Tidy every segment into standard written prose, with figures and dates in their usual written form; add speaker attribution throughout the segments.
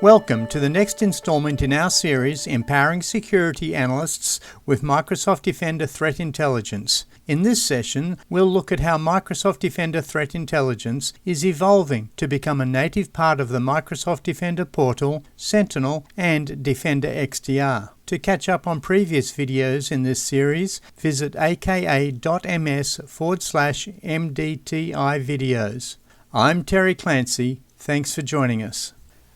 Speaker 1: Welcome to the next installment in our series, Empowering Security Analysts with Microsoft Defender Threat Intelligence. In this session, we'll look at how Microsoft Defender Threat Intelligence is evolving to become a native part of the Microsoft Defender portal, Sentinel, and Defender XDR. To catch up on previous videos in this series, visit aka.ms/MDTI videos. I'm Terry Clancy. Thanks for joining us.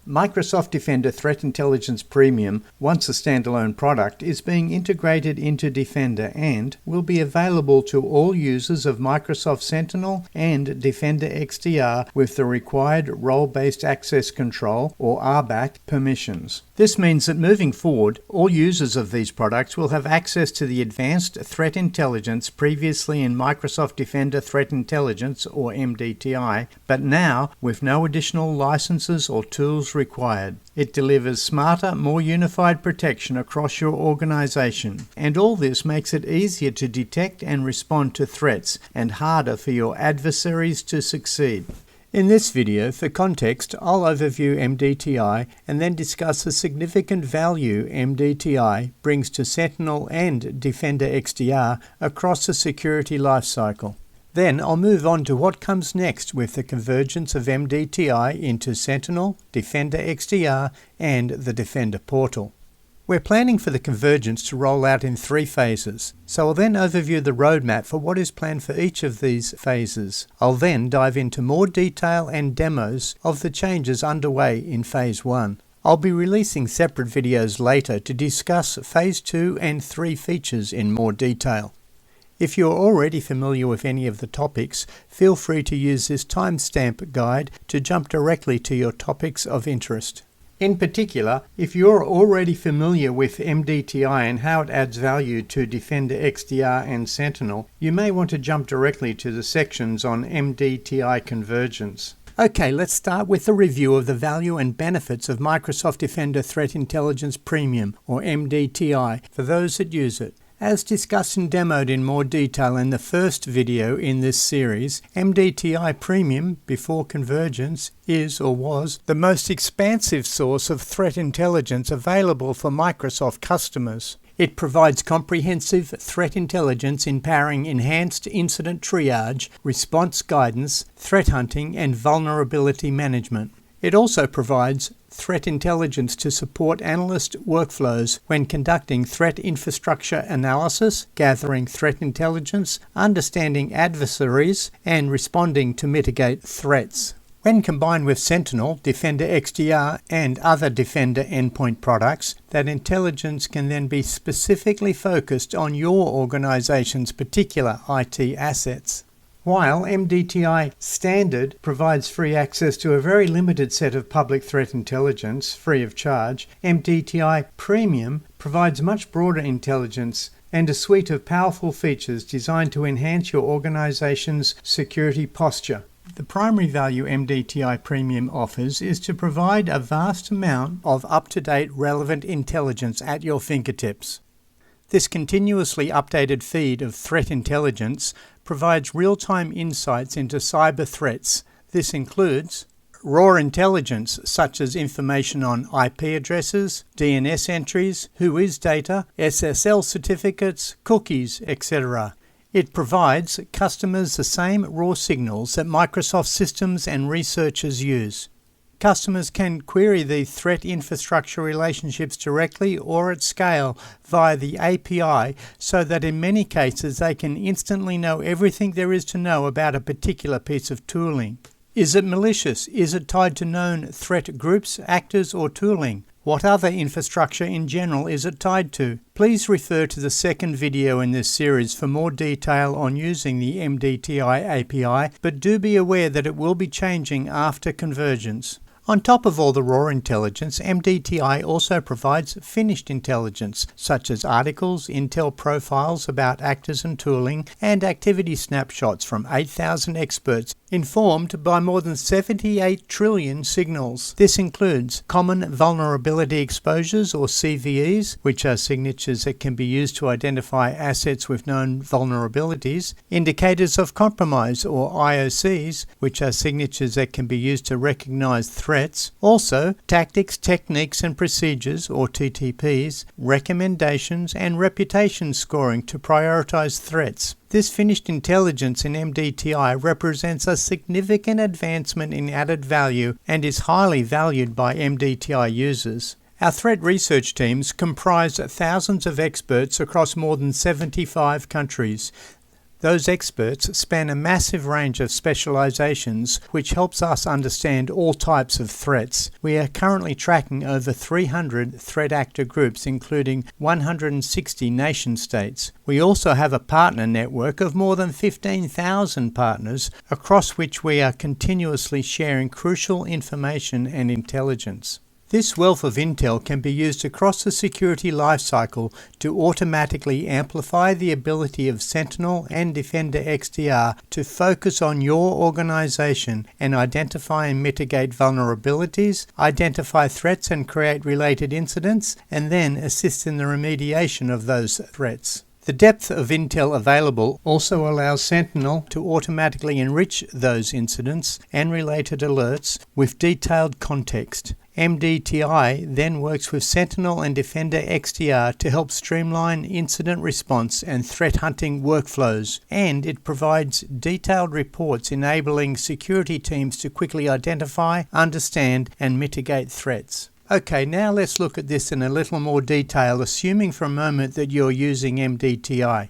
Speaker 1: Microsoft Defender Threat Intelligence Premium, once a standalone product, is being integrated into Defender and will be available to all users of Microsoft Sentinel and Defender XDR with the required role-based access control, or RBAC, permissions. This means that moving forward, all users of these products will have access to the advanced threat intelligence previously in Microsoft Defender Threat Intelligence, or MDTI, but now with no additional licenses or tools required. It delivers smarter, more unified protection across your organization, and all this makes it easier to detect and respond to threats and harder for your adversaries to succeed. In this video, for context, I'll overview MDTI and then discuss the significant value MDTI brings to Sentinel and Defender XDR across the security lifecycle. Then I'll move on to what comes next with the convergence of MDTI into Sentinel, Defender XDR, and the Defender portal. We're planning for the convergence to roll out in 3 phases, so I'll then overview the roadmap for what is planned for each of these phases. I'll then dive into more detail and demos of the changes underway in Phase 1. I'll be releasing separate videos later to discuss Phase 2 and 3 features in more detail. If you're already familiar with any of the topics, feel free to use this timestamp guide to jump directly to your topics of interest. In particular, if you're already familiar with MDTI and how it adds value to Defender XDR and Sentinel, you may want to jump directly to the sections on MDTI Convergence. Okay, let's start with a review of the value and benefits of Microsoft Defender Threat Intelligence Premium, or MDTI, for those that use it. As discussed and demoed in more detail in the first video in this series, MDTI Premium, before convergence, is or was the most expansive source of threat intelligence available for Microsoft customers. It provides comprehensive threat intelligence empowering enhanced incident triage, response guidance, threat hunting, and vulnerability management. It also provides threat intelligence to support analyst workflows when conducting threat infrastructure analysis, gathering threat intelligence, understanding adversaries, and responding to mitigate threats. When combined with Sentinel, Defender XDR, and other Defender endpoint products, that intelligence can then be specifically focused on your organization's particular IT assets. While MDTI Standard provides free access to a very limited set of public threat intelligence, free of charge, MDTI Premium provides much broader intelligence and a suite of powerful features designed to enhance your organization's security posture. The primary value MDTI Premium offers is to provide a vast amount of up-to-date relevant intelligence at your fingertips. This continuously updated feed of threat intelligence provides real-time insights into cyber threats. This includes raw intelligence such as information on IP addresses, DNS entries, whois data, SSL certificates, cookies, etc. It provides customers the same raw signals that Microsoft systems and researchers use. Customers can query the threat infrastructure relationships directly or at scale via the API, so that in many cases they can instantly know everything there is to know about a particular piece of tooling. Is it malicious? Is it tied to known threat groups, actors, or tooling? What other infrastructure in general is it tied to? Please refer to the second video in this series for more detail on using the MDTI API, but do be aware that it will be changing after convergence. On top of all the raw intelligence, MDTI also provides finished intelligence, such as articles, intel profiles about actors and tooling, and activity snapshots from 8,000 experts informed by more than 78 trillion signals. This includes common vulnerability exposures, or CVEs, which are signatures that can be used to identify assets with known vulnerabilities, indicators of compromise, or IOCs, which are signatures that can be used to recognize threats threats. Also, tactics, techniques and procedures, or TTPs, recommendations and reputation scoring to prioritize threats. This finished intelligence in MDTI represents a significant advancement in added value and is highly valued by MDTI users. Our threat research teams comprise thousands of experts across more than 75 countries. Those experts span a massive range of specializations, which helps us understand all types of threats. We are currently tracking over 300 threat actor groups, including 160 nation-states. We also have a partner network of more than 15,000 partners, across which we are continuously sharing crucial information and intelligence. This wealth of intel can be used across the security lifecycle to automatically amplify the ability of Sentinel and Defender XDR to focus on your organization and identify and mitigate vulnerabilities, identify threats and create related incidents, and then assist in the remediation of those threats. The depth of intel available also allows Sentinel to automatically enrich those incidents and related alerts with detailed context. MDTI then works with Sentinel and Defender XDR to help streamline incident response and threat hunting workflows, and it provides detailed reports enabling security teams to quickly identify, understand, and mitigate threats. Okay, now let's look at this in a little more detail, assuming for a moment that you're using MDTI.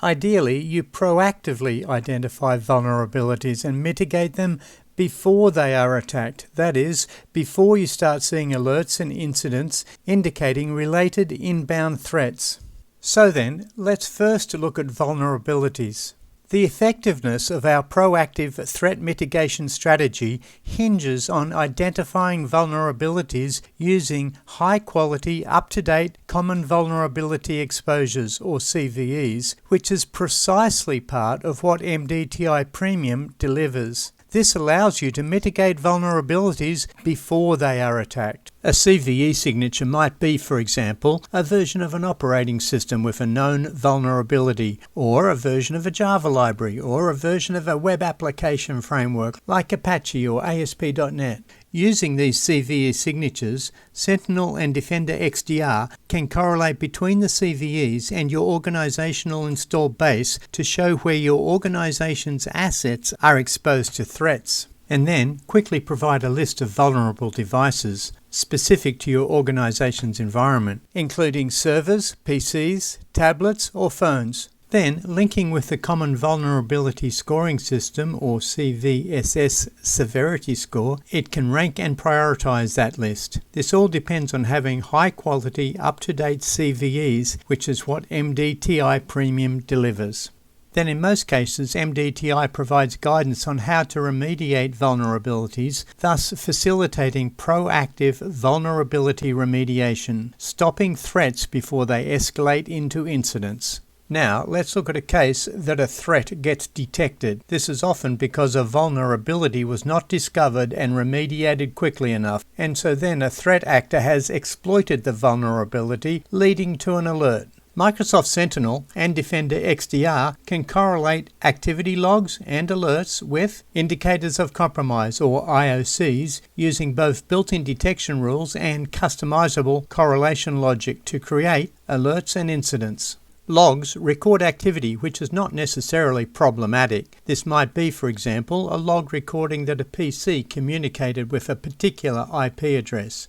Speaker 1: Ideally, you proactively identify vulnerabilities and mitigate them before they are attacked. That is, before you start seeing alerts and incidents indicating related inbound threats. So then, let's first look at vulnerabilities. The effectiveness of our proactive threat mitigation strategy hinges on identifying vulnerabilities using high-quality, up-to-date common vulnerability exposures, or CVEs, which is precisely part of what MDTI Premium delivers. This allows you to mitigate vulnerabilities before they are attacked. A CVE signature might be, for example, a version of an operating system with a known vulnerability, or a version of a Java library, or a version of a web application framework like Apache or ASP.NET. Using these CVE signatures, Sentinel and Defender XDR can correlate between the CVEs and your organizational installed base to show where your organization's assets are exposed to threats, and then quickly provide a list of vulnerable devices specific to your organization's environment, including servers, PCs, tablets, or phones. Then, linking with the Common Vulnerability Scoring System, or CVSS severity score, it can rank and prioritize that list. This all depends on having high-quality, up-to-date CVEs, which is what MDTI Premium delivers. Then in most cases, MDTI provides guidance on how to remediate vulnerabilities, thus facilitating proactive vulnerability remediation, stopping threats before they escalate into incidents. Now, let's look at a case that a threat gets detected. This is often because a vulnerability was not discovered and remediated quickly enough, and so then a threat actor has exploited the vulnerability, leading to an alert. Microsoft Sentinel and Defender XDR can correlate activity logs and alerts with indicators of compromise, or IOCs, using both built-in detection rules and customizable correlation logic to create alerts and incidents. Logs record activity which is not necessarily problematic. This might be, for example, a log recording that a PC communicated with a particular IP address.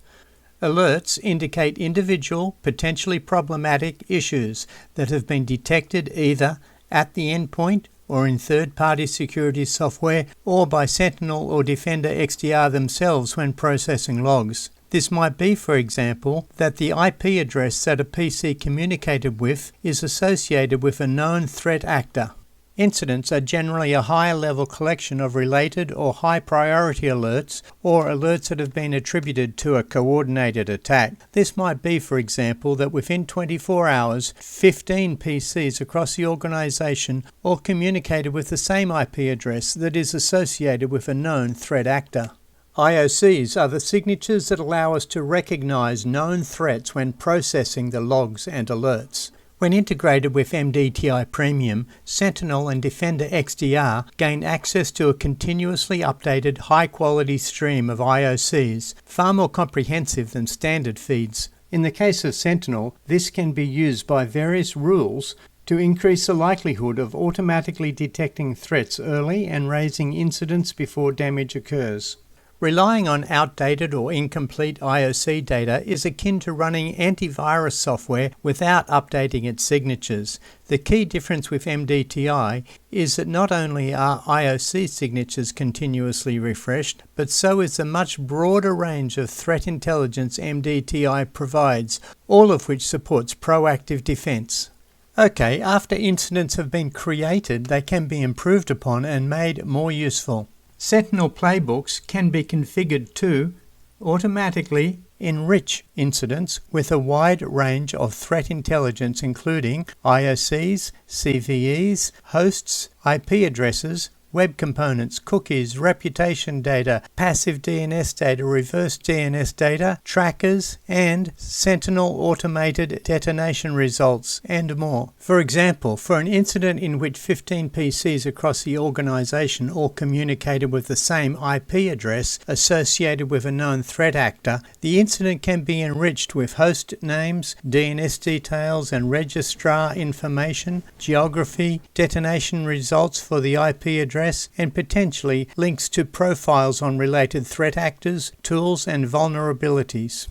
Speaker 1: Alerts indicate individual, potentially problematic issues that have been detected either at the endpoint or in third-party security software or by Sentinel or Defender XDR themselves when processing logs. This might be, for example, that the IP address that a PC communicated with is associated with a known threat actor. Incidents are generally a higher-level collection of related or high-priority alerts or alerts that have been attributed to a coordinated attack. This might be, for example, that within 24 hours, 15 PCs across the organization all communicated with the same IP address that is associated with a known threat actor. IOCs are the signatures that allow us to recognize known threats when processing the logs and alerts. When integrated with MDTI Premium, Sentinel and Defender XDR gain access to a continuously updated, high-quality stream of IOCs, far more comprehensive than standard feeds. In the case of Sentinel, this can be used by various rules to increase the likelihood of automatically detecting threats early and raising incidents before damage occurs. Relying on outdated or incomplete IOC data is akin to running antivirus software without updating its signatures. The key difference with MDTI is that not only are IOC signatures continuously refreshed, but so is the much broader range of threat intelligence MDTI provides, all of which supports proactive defense. Okay, after incidents have been created, they can be improved upon and made more useful. Sentinel playbooks can be configured to automatically enrich incidents with a wide range of threat intelligence including IOCs, CVEs, hosts, IP addresses, web components, cookies, reputation data, passive DNS data, reverse DNS data, trackers, and Sentinel automated detonation results, and more. For example, for an incident in which 15 PCs across the organization all communicated with the same IP address associated with a known threat actor, the incident can be enriched with host names, DNS details and registrar information, geography, detonation results for the IP address, and potentially links to profiles on related threat actors, tools, and vulnerabilities.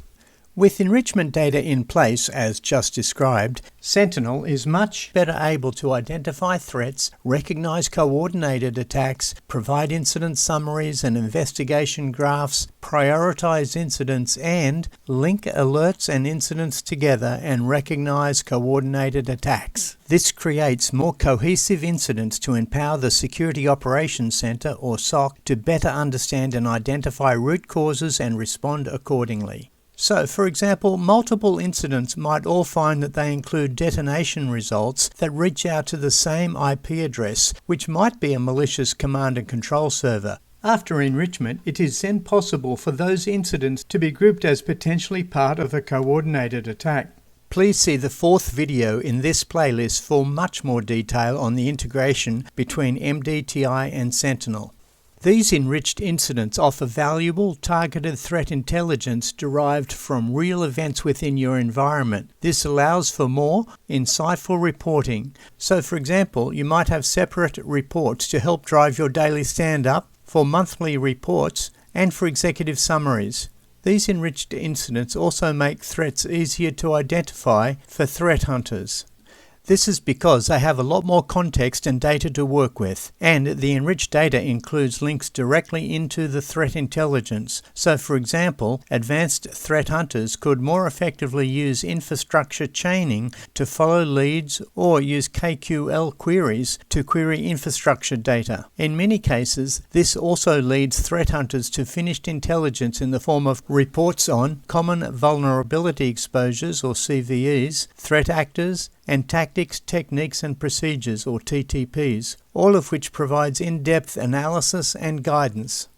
Speaker 1: With enrichment data in place, as just described, Sentinel is much better able to identify threats, recognize coordinated attacks, provide incident summaries and investigation graphs, prioritize incidents, and link alerts and incidents together and recognize coordinated attacks. This creates more cohesive incidents to empower the Security Operations Center, or SOC, to better understand and identify root causes and respond accordingly. So, for example, multiple incidents might all find that they include detonation results that reach out to the same IP address, which might be a malicious command and control server. After enrichment, it is then possible for those incidents to be grouped as potentially part of a coordinated attack. Please see the fourth video in this playlist for much more detail on the integration between MDTI and Sentinel. These enriched incidents offer valuable, targeted threat intelligence derived from real events within your environment. This allows for more insightful reporting. So, for example, you might have separate reports to help drive your daily stand-up, for monthly reports, and for executive summaries. These enriched incidents also make threats easier to identify for threat hunters. This is because they have a lot more context and data to work with, and the enriched data includes links directly into the threat intelligence. So, for example, advanced threat hunters could more effectively use infrastructure chaining to follow leads or use KQL queries to query infrastructure data. In many cases, this also leads threat hunters to finished intelligence in the form of reports on common vulnerability exposures, or CVEs, threat actors, and tactics, techniques, and procedures, or TTPs, all of which provides in-depth analysis and guidance.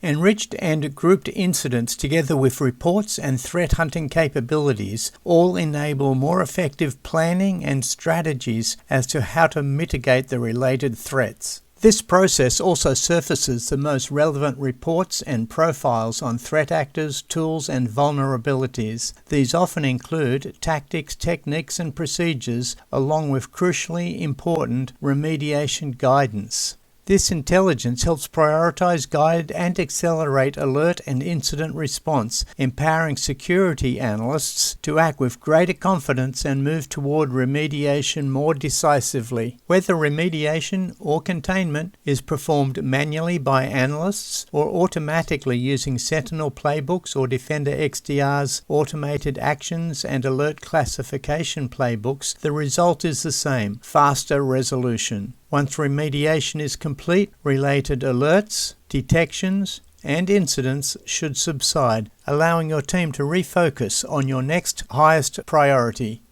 Speaker 1: Enriched and grouped incidents together with reports and threat hunting capabilities all enable more effective planning and strategies as to how to mitigate the related threats. This process also surfaces the most relevant reports and profiles on threat actors, tools, and vulnerabilities. These often include tactics, techniques, and procedures, along with crucially important remediation guidance. This intelligence helps prioritize, guide, and accelerate alert and incident response, empowering security analysts to act with greater confidence and move toward remediation more decisively. Whether remediation or containment is performed manually by analysts or automatically using Sentinel playbooks or Defender XDR's automated actions and alert classification playbooks, the result is the same: faster resolution. Once remediation is complete, related alerts, detections, and incidents should subside, allowing your team to refocus on your next highest priority.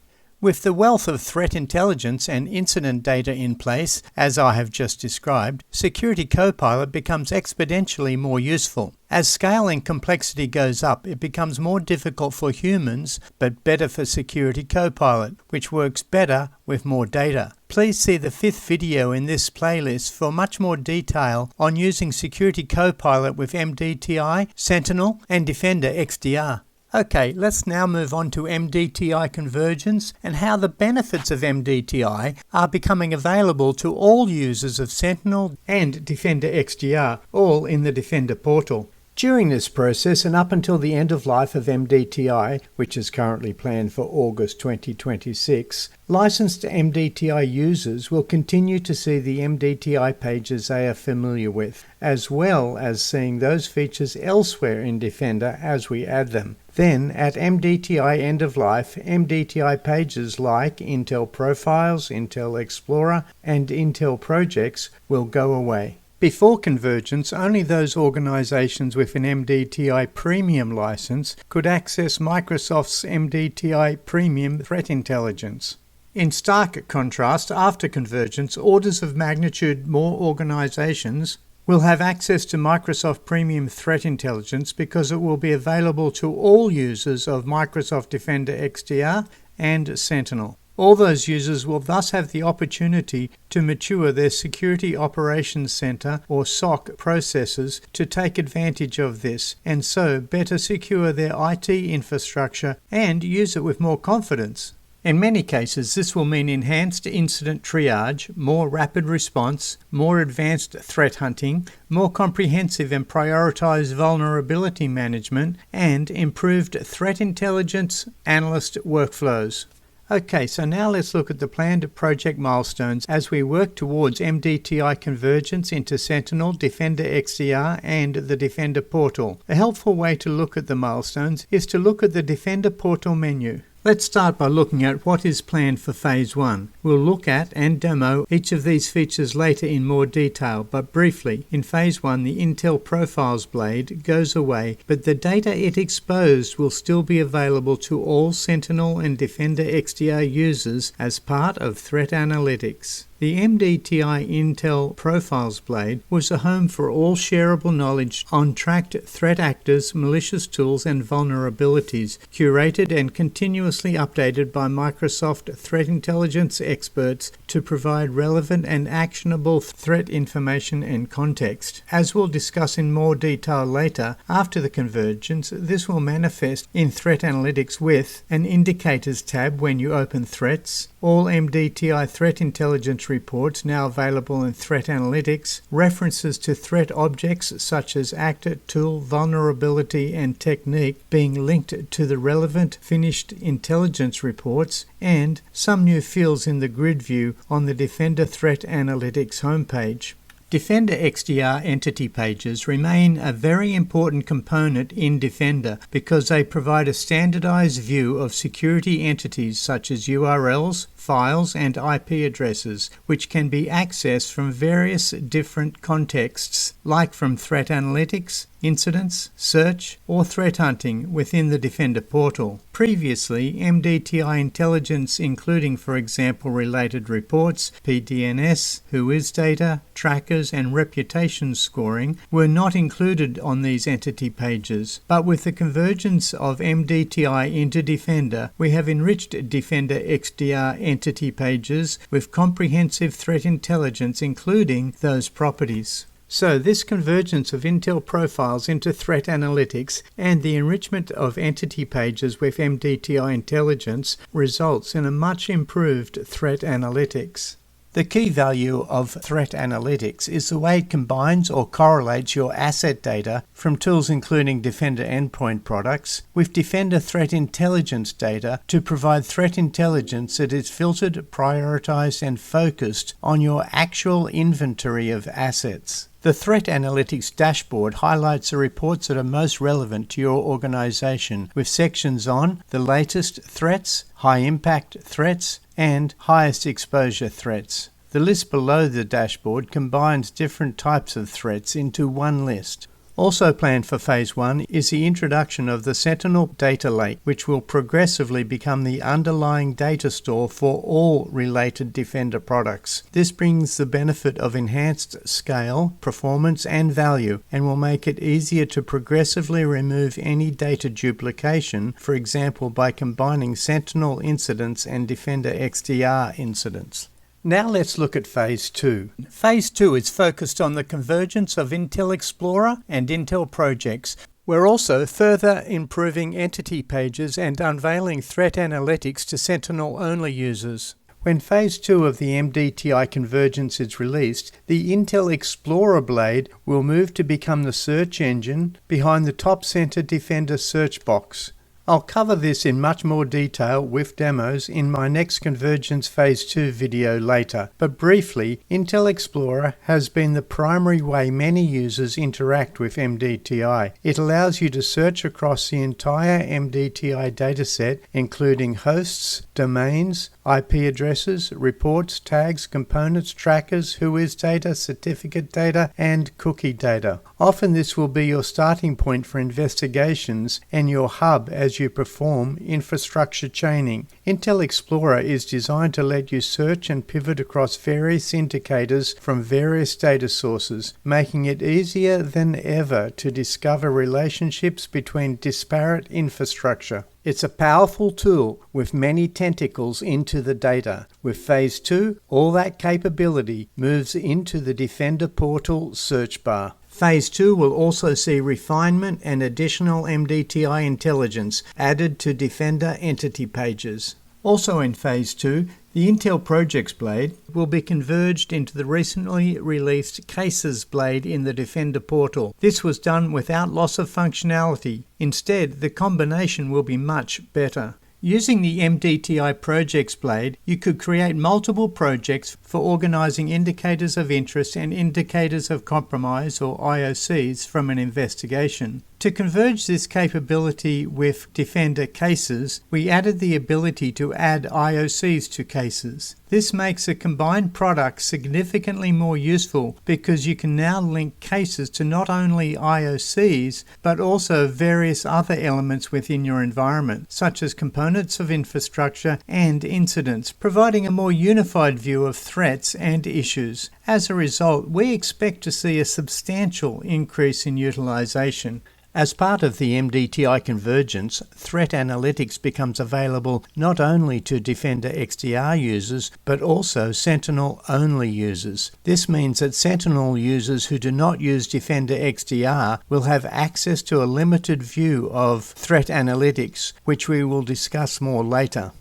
Speaker 1: With the wealth of threat intelligence and incident data in place, as I have just described, Security Copilot becomes exponentially more useful. As scale and complexity goes up, it becomes more difficult for humans, but better for Security Copilot, which works better with more data. Please see the 5th video in this playlist for much more detail on using Security Copilot with MDTI, Sentinel, and Defender XDR. Okay, let's now move on to MDTI Convergence and how the benefits of MDTI are becoming available to all users of Sentinel and Defender XDR, all in the Defender portal. During this process and up until the end of life of MDTI, which is currently planned for August 2026, licensed MDTI users will continue to see the MDTI pages they are familiar with, as well as seeing those features elsewhere in Defender as we add them. Then, at MDTI end of life, MDTI pages like Intel Profiles, Intel Explorer, and Intel Projects will go away. Before convergence, only those organizations with an MDTI Premium license could access Microsoft's MDTI Premium Threat Intelligence. In stark contrast, after convergence, orders of magnitude more organizations will have access to Microsoft Premium Threat Intelligence because it will be available to all users of Microsoft Defender XDR and Sentinel. All those users will thus have the opportunity to mature their Security Operations Center or SOC processes to take advantage of this and so better secure their IT infrastructure and use it with more confidence. In many cases, this will mean enhanced incident triage, more rapid response, more advanced threat hunting, more comprehensive and prioritized vulnerability management, and improved threat intelligence analyst workflows. Okay, so now let's look at the planned project milestones as we work towards MDTI Convergence into Sentinel, Defender XDR, and the Defender portal. A helpful way to look at the milestones is to look at the Defender portal menu. Let's start by looking at what is planned for Phase 1. We'll look at and demo each of these features later in more detail, but briefly, in Phase 1 the Intel Profiles blade goes away, but the data it exposed will still be available to all Sentinel and Defender XDR users as part of Threat Analytics. The MDTI Intel Profiles blade was a home for all shareable knowledge on tracked threat actors, malicious tools, and vulnerabilities, curated and continuously updated by Microsoft threat intelligence experts to provide relevant and actionable threat information and context. As we'll discuss in more detail later, after the convergence, this will manifest in Threat Analytics with an Indicators tab when you open threats, all MDTI threat intelligence reports now available in Threat Analytics, references to threat objects such as actor, tool, vulnerability, and technique being linked to the relevant finished intelligence reports, and some new fields in the grid view on the Defender Threat Analytics homepage. Defender XDR entity pages remain a very important component in Defender because they provide a standardized view of security entities such as URLs, files, and IP addresses, which can be accessed from various different contexts, like from Threat Analytics, incidents, search, or threat hunting within the Defender portal. Previously, MDTI intelligence, including, for example, related reports, PDNS, Whois data, trackers, and reputation scoring, were not included on these entity pages. But with the convergence of MDTI into Defender, we have enriched Defender XDR entity pages with comprehensive threat intelligence, including those properties. So this convergence of Intel Profiles into Threat Analytics and the enrichment of entity pages with MDTI intelligence results in a much improved Threat Analytics. The key value of Threat Analytics is the way it combines or correlates your asset data from tools including Defender endpoint products with Defender Threat Intelligence data to provide threat intelligence that is filtered, prioritized, and focused on your actual inventory of assets. The Threat Analytics dashboard highlights the reports that are most relevant to your organization with sections on the latest threats, high-impact threats, and highest exposure threats. The list below the dashboard combines different types of threats into one list. Also planned for Phase 1 is the introduction of the Sentinel Data Lake, which will progressively become the underlying data store for all related Defender products. This brings the benefit of enhanced scale, performance, and value, and will make it easier to progressively remove any data duplication, for example by combining Sentinel incidents and Defender XDR incidents. Now let's look at Phase 2. Phase 2 is focused on the convergence of Intel Explorer and Intel projects. We're also further improving entity pages and unveiling threat analytics to Sentinel-only users. When Phase 2 of the MDTI Convergence is released, the Intel Explorer blade will move to become the search engine behind the top center Defender search box. I'll cover this in much more detail with demos in my next Convergence Phase 2 video later, but briefly, Intel Explorer has been the primary way many users interact with MDTI. It allows you to search across the entire MDTI dataset, including hosts, domains, IP addresses, reports, tags, components, trackers, whois data, certificate data, and cookie data. Often this will be your starting point for investigations and your hub as you perform infrastructure chaining. Intel Explorer is designed to let you search and pivot across various indicators from various data sources, making it easier than ever to discover relationships between disparate infrastructure. It's a powerful tool with many tentacles into the data. With Phase 2, all that capability moves into the Defender portal search bar. Phase 2 will also see refinement and additional MDTI intelligence added to Defender entity pages. Also in Phase 2, the Intel Projects blade will be converged into the recently released Cases blade in the Defender portal. This was done without loss of functionality. Instead, the combination will be much better. Using the MDTI Projects blade, you could create multiple projects for organizing indicators of interest and indicators of compromise, or IOCs, from an investigation. To converge this capability with Defender Cases, we added the ability to add IOCs to cases. This makes a combined product significantly more useful because you can now link cases to not only IOCs, but also various other elements within your environment, such as components of infrastructure and incidents, providing a more unified view of threats and issues. As a result, we expect to see a substantial increase in utilization. As part of the MDTI Convergence, Threat Analytics becomes available not only to Defender XDR users, but also Sentinel-only users. This means that Sentinel users who do not use Defender XDR will have access to a limited view of Threat Analytics, which we will discuss more later.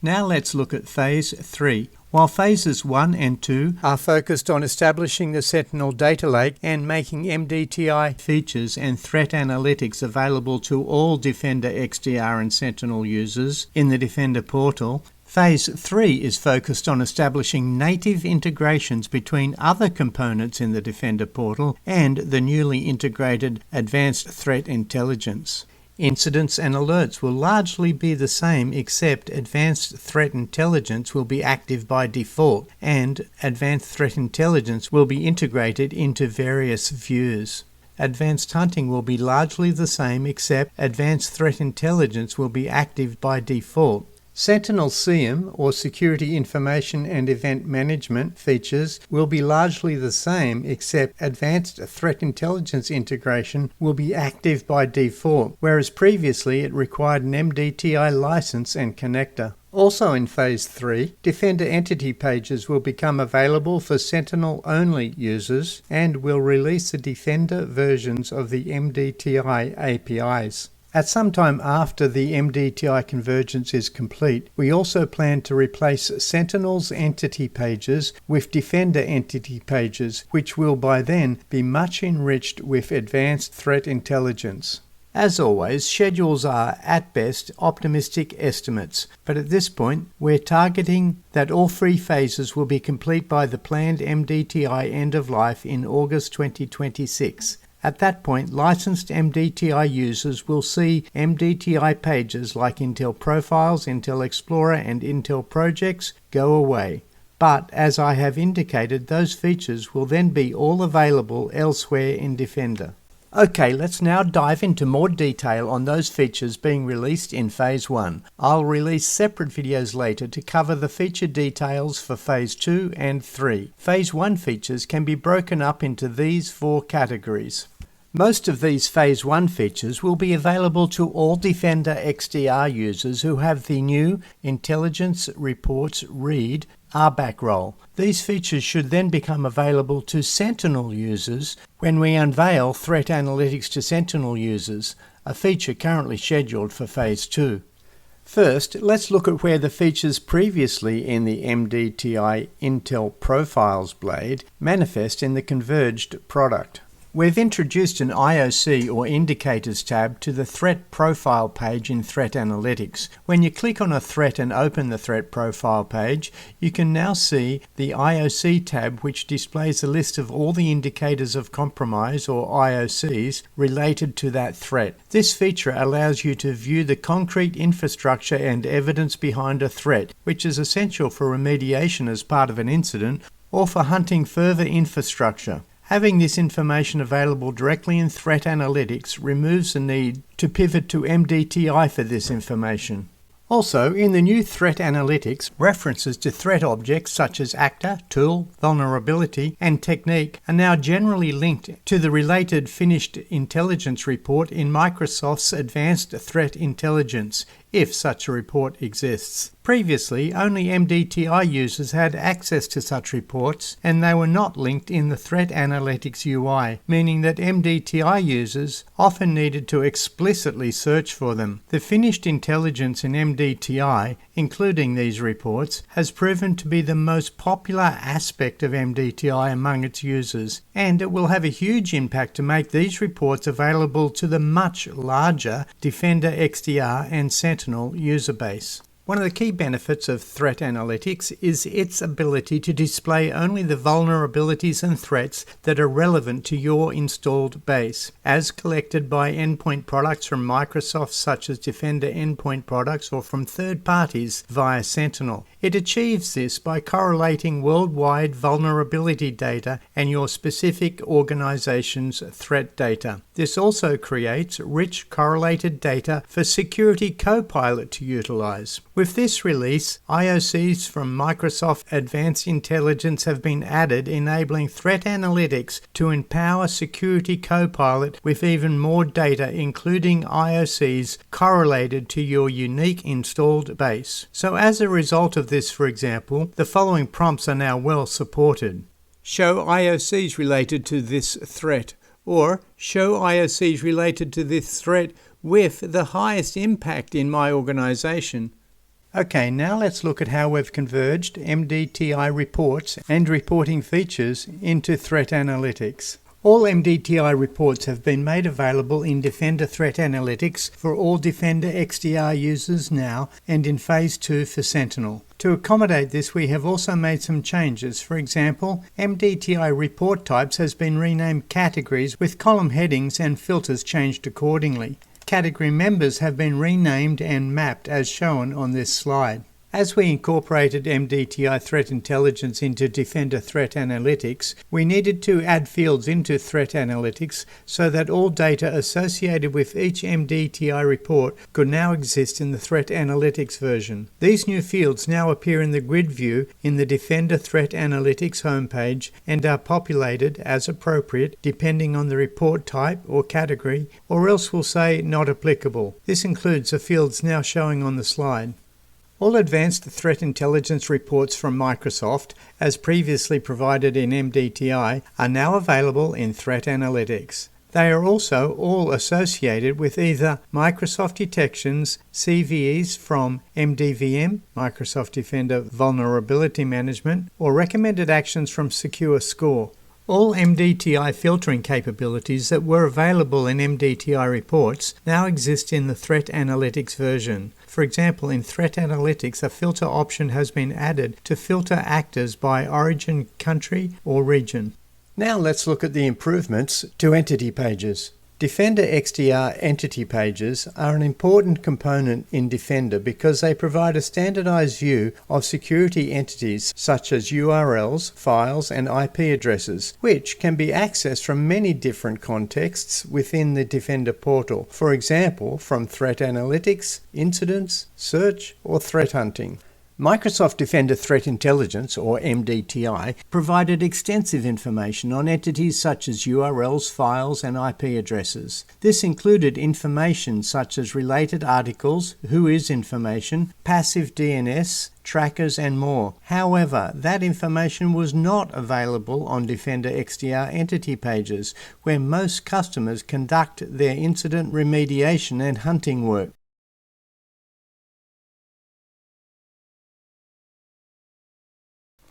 Speaker 1: Now let's look at Phase 3. While Phases 1 and 2 are focused on establishing the Sentinel Data Lake and making MDTI features and threat analytics available to all Defender XDR and Sentinel users in the Defender portal, Phase 3 is focused on establishing native integrations between other components in the Defender portal and the newly integrated Advanced Threat Intelligence. Incidents and alerts will largely be the same, except Advanced Threat Intelligence will be active by default, and Advanced Threat Intelligence will be integrated into various views. Advanced Hunting will be largely the same, except Advanced Threat Intelligence will be active by default. Sentinel SIEM, or Security Information and Event Management features, will be largely the same, except Advanced Threat Intelligence integration will be active by default, whereas previously it required an MDTI license and connector. Also in Phase 3, Defender entity pages will become available for Sentinel-only users and will release the Defender versions of the MDTI APIs. At some time after the MDTI Convergence is complete, we also plan to replace Sentinel's entity pages with Defender entity pages, which will by then be much enriched with Advanced Threat Intelligence. As always, schedules are, at best, optimistic estimates, but at this point, we're targeting that all 3 phases will be complete by the planned MDTI end of life in August 2026. At that point, licensed MDTI users will see MDTI pages like Intel Profiles, Intel Explorer, and Intel Projects go away. But, as I have indicated, those features will then be all available elsewhere in Defender. Okay, let's now dive into more detail on those features being released in Phase 1. I'll release separate videos later to cover the feature details for Phase 2 and 3. Phase 1 features can be broken up into these 4 categories. Most of these Phase 1 features will be available to all Defender XDR users who have the new Intelligence Reports Read RBAC role. These features should then become available to Sentinel users when we unveil Threat Analytics to Sentinel users, a feature currently scheduled for Phase 2. First, let's look at where the features previously in the MDTI Intel Profiles blade manifest in the converged product. We've introduced an IOC or Indicators tab to the Threat Profile page in Threat Analytics. When you click on a threat and open the Threat Profile page, you can now see the IOC tab, which displays a list of all the indicators of compromise or IOCs related to that threat. This feature allows you to view the concrete infrastructure and evidence behind a threat, which is essential for remediation as part of an incident or for hunting further infrastructure. Having this information available directly in Threat Analytics removes the need to pivot to MDTI for this information. Also, in the new Threat Analytics, references to threat objects such as actor, tool, vulnerability, and technique are now generally linked to the related finished intelligence report in Microsoft's Advanced Threat Intelligence, if such a report exists. Previously, only MDTI users had access to such reports, and they were not linked in the Threat Analytics UI, meaning that MDTI users often needed to explicitly search for them. The finished intelligence in MDTI, including these reports, has proven to be the most popular aspect of MDTI among its users, and it will have a huge impact to make these reports available to the much larger Defender XDR and Sentinel user base. One of the key benefits of Threat Analytics is its ability to display only the vulnerabilities and threats that are relevant to your installed base, as collected by endpoint products from Microsoft such as Defender endpoint products or from third parties via Sentinel. It achieves this by correlating worldwide vulnerability data and your specific organization's threat data. This also creates rich correlated data for Security Copilot to utilize. With this release, IOCs from Microsoft Advanced Intelligence have been added, enabling Threat Analytics to empower Security Copilot with even more data, including IOCs correlated to your unique installed base. So as a result of this, for example, the following prompts are now well supported. Show IOCs related to this threat, or show IOCs related to this threat with the highest impact in my organization. Okay, now let's look at how we've converged MDTI reports and reporting features into Threat Analytics. All MDTI reports have been made available in Defender Threat Analytics for all Defender XDR users now and in Phase 2 for Sentinel. To accommodate this, we have also made some changes. For example, MDTI report types has been renamed categories with column headings and filters changed accordingly. Category members have been renamed and mapped as shown on this slide. As we incorporated MDTI Threat Intelligence into Defender Threat Analytics, we needed to add fields into Threat Analytics so that all data associated with each MDTI report could now exist in the Threat Analytics version. These new fields now appear in the grid view in the Defender Threat Analytics homepage and are populated as appropriate depending on the report type or category, or else we'll say not applicable. This includes the fields now showing on the slide. All advanced threat intelligence reports from Microsoft, as previously provided in MDTI, are now available in Threat Analytics. They are also all associated with either Microsoft detections, CVEs from MDVM, Microsoft Defender Vulnerability Management, or recommended actions from Secure Score. All MDTI filtering capabilities that were available in MDTI reports now exist in the Threat Analytics version. For example, in Threat Analytics, a filter option has been added to filter actors by origin, country, or region. Now let's look at the improvements to entity pages. Defender XDR entity pages are an important component in Defender because they provide a standardized view of security entities such as URLs, files, and IP addresses, which can be accessed from many different contexts within the Defender portal, for example, from threat analytics, incidents, search, or threat hunting. Microsoft Defender Threat Intelligence, or MDTI, provided extensive information on entities such as URLs, files, and IP addresses. This included information such as related articles, whois information, passive DNS, trackers, and more. However, that information was not available on Defender XDR entity pages, where most customers conduct their incident remediation and hunting work.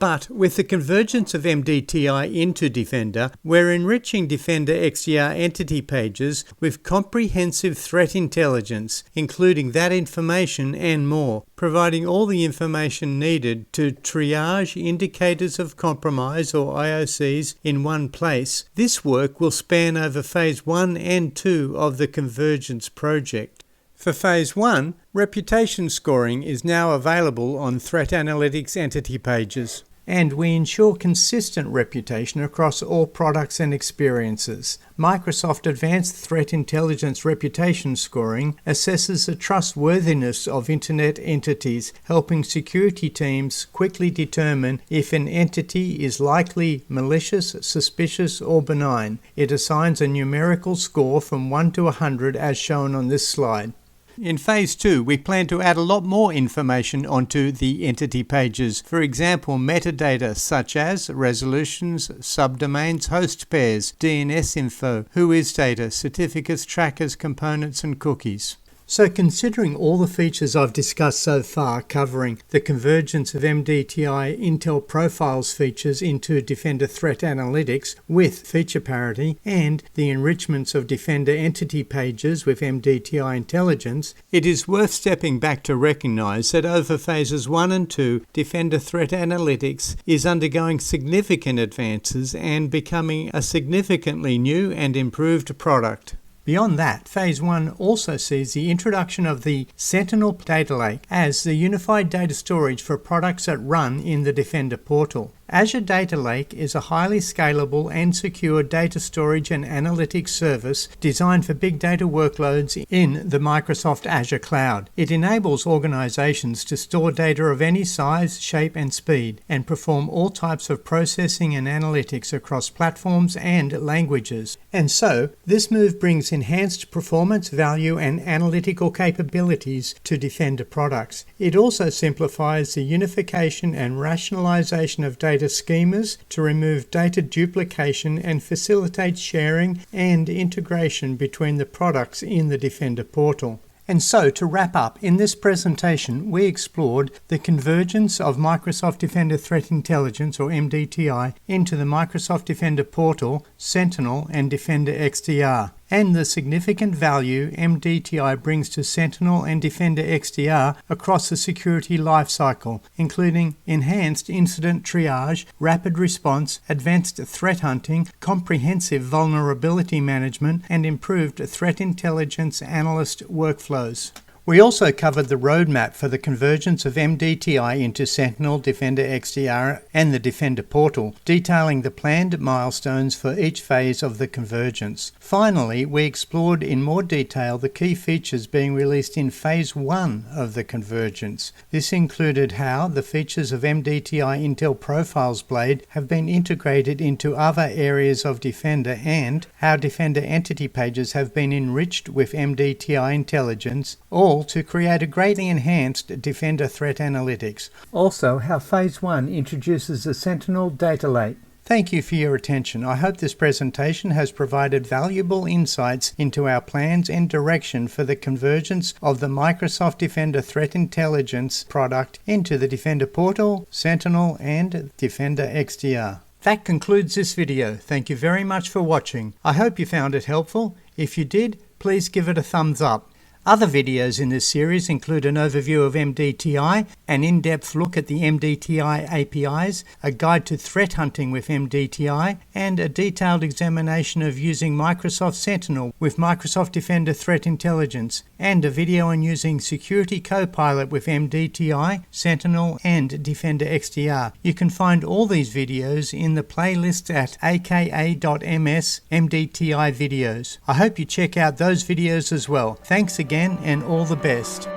Speaker 1: But with the convergence of MDTI into Defender, we're enriching Defender XDR entity pages with comprehensive threat intelligence, including that information and more, providing all the information needed to triage indicators of compromise or IOCs in one place. This work will span over Phase 1 and 2 of the Convergence project. For Phase 1, reputation scoring is now available on Threat Analytics entity pages, and we ensure consistent reputation across all products and experiences. Microsoft Advanced Threat Intelligence Reputation Scoring assesses the trustworthiness of Internet entities, helping security teams quickly determine if an entity is likely malicious, suspicious, or benign. It assigns a numerical score from 1 to 100 as shown on this slide. In Phase 2, we plan to add a lot more information onto the entity pages. For example, metadata such as resolutions, subdomains, host pairs, DNS info, whois data, certificates, trackers, components, and cookies. So considering all the features I've discussed so far, covering the convergence of MDTI Intel Profiles features into Defender Threat Analytics with feature parity, and the enrichments of Defender entity pages with MDTI Intelligence, it is worth stepping back to recognize that over Phases 1 and 2, Defender Threat Analytics is undergoing significant advances and becoming a significantly new and improved product. Beyond that, Phase 1 also sees the introduction of the Sentinel Data Lake as the unified data storage for products that run in the Defender portal. Azure Data Lake is a highly scalable and secure data storage and analytics service designed for big data workloads in the Microsoft Azure cloud. It enables organizations to store data of any size, shape, and speed, and perform all types of processing and analytics across platforms and languages. And so, this move brings enhanced performance, value, and analytical capabilities to Defender products. It also simplifies the unification and rationalization of data schemas to remove data duplication and facilitate sharing and integration between the products in the Defender portal. And so, to wrap up, in this presentation we explored the convergence of Microsoft Defender Threat Intelligence, or MDTI, into the Microsoft Defender portal, Sentinel, and Defender XDR, and the significant value MDTI brings to Sentinel and Defender XDR across the security lifecycle, including enhanced incident triage, rapid response, advanced threat hunting, comprehensive vulnerability management, and improved threat intelligence analyst workflows. We also covered the roadmap for the convergence of MDTI into Sentinel, Defender XDR, and the Defender portal, detailing the planned milestones for each phase of the convergence. Finally, we explored in more detail the key features being released in Phase 1 of the convergence. This included how the features of MDTI Intel Profiles Blade have been integrated into other areas of Defender, and how Defender entity pages have been enriched with MDTI Intelligence, all to create a greatly enhanced Defender Threat Analytics. Also, how Phase 1 introduces the Sentinel Data Lake. Thank you for your attention. I hope this presentation has provided valuable insights into our plans and direction for the convergence of the Microsoft Defender Threat Intelligence product into the Defender portal, Sentinel, and Defender XDR. That concludes this video. Thank you very much for watching. I hope you found it helpful. If you did, please give it a thumbs up. Other videos in this series include an overview of MDTI, an in-depth look at the MDTI APIs, a guide to threat hunting with MDTI, and a detailed examination of using Microsoft Sentinel with Microsoft Defender Threat Intelligence, and a video on using Security Copilot with MDTI, Sentinel, and Defender XDR. You can find all these videos in the playlist at aka.ms MDTI videos. I hope you check out those videos as well. Thanks again and all the best.